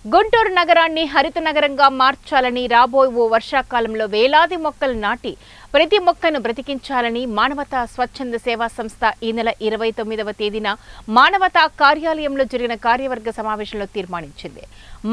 గుంటూరు నగరాన్ని హరిత నగరంగా మార్చాలని రాబోయే వర్షాకాలంలో వేలాది మొక్కలు నాటి ప్రతి మొక్కను బ్రతికించాలని మానవతా స్వచ్ఛంద సేవా సంస్థ ఈ నెల 29వ తేదీన మానవతా కార్యాలయంలో జరిగిన కార్యవర్గ సమావేశంలో తీర్మానించింది.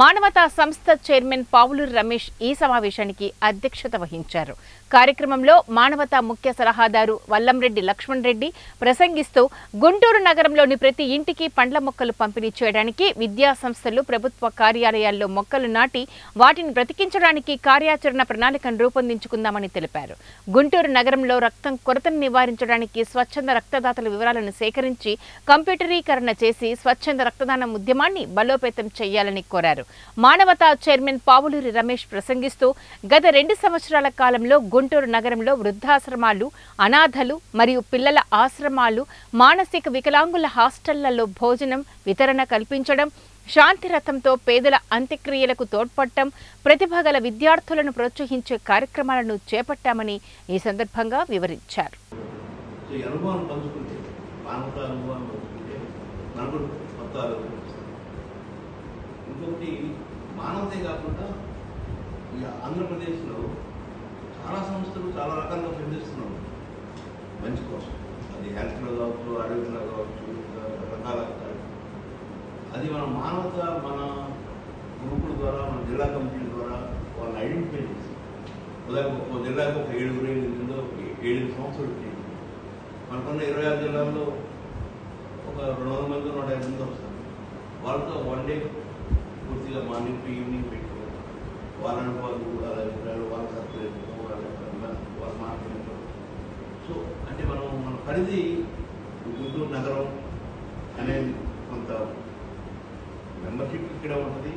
మానవతా సంస్థ చైర్మన్ పావులూరి రమేష్ ఈ సమావేశానికి అధ్యక్షత వహించారు. కార్యక్రమంలో మానవతా ముఖ్య సలహాదారు వల్లంరెడ్డి లక్ష్మణ్ రెడ్డి ప్రసంగిస్తూ గుంటూరు నగరంలోని ప్రతి ఇంటికి పండ్ల మొక్కలు పంపిణీ చేయడానికి విద్యా సంస్థలు ప్రభుత్వ కార్యాలయాల్లో మొక్కలు నాటి వాటిని బ్రతికించడానికి కార్యాచరణ ప్రణాళికను రూపొందించుకుందామని తెలిపారు. గుంటూరు నగరంలో రక్తం కొరతను నివారించడానికి స్వచ్ఛంద రక్తదాతల వివరాలను సేకరించి కంప్యూటరీకరణ చేసి స్వచ్ఛంద రక్తదానం ఉద్యమాన్ని బలోపేతం చేయాలని కోరారు. మానవతా చైర్మన్ పావులూరి రమేష్ ప్రసంగిస్తూ గత 2 సంవత్సరాల కాలంలో గుంటూరు నగరంలో వృద్ధాశ్రమాలు, అనాథలు మరియు పిల్లల ఆశ్రమాలు, మానసిక వికలాంగుల హాస్టళ్లలో భోజనం వితరణ కల్పించడం, శాంతిరథంతో పేదల అంత్యక్రియలకు తోడ్పడటం, ప్రతిభ గల విద్యార్థులను ప్రోత్సహించే కార్యక్రమాలను చేపట్టామని ఈ సందర్భంగా వివరించారు. ఆంధ్రప్రదేశ్లో చాలా సంస్థలు చాలా రకాలుగా పనిచేస్తున్నాం మంచి కోసం. అది హెల్త్లో కావచ్చు, ఆరోగ్యంలో కావచ్చు, రకాల అది మన మానవత మన గ్రూపుల ద్వారా మన జిల్లా కమిటీల ద్వారా వాళ్ళని ఐడెంటిఫై చేసి ఉదాహరణ జిల్లాకు ఒక 7 సంవత్సరాలు చేయండి. మనకున్న 26 జిల్లాల్లో ఒక 200 మంది 150 మంది వస్తారు. వాళ్ళతో 1 డే పూర్తిగా మార్నింగ్ టు ఈవినింగ్ పెట్టుకోవాలి. వాళ్ళని వాళ్ళు వాళ్ళ సర్ప్రైజ్ వాళ్ళ మాట్లాడటం. సో అంటే మన పరిధి గుంటూరు నగరం అనేది కొంత మెంబర్షిప్ ఇక్కడ ఉంటుంది.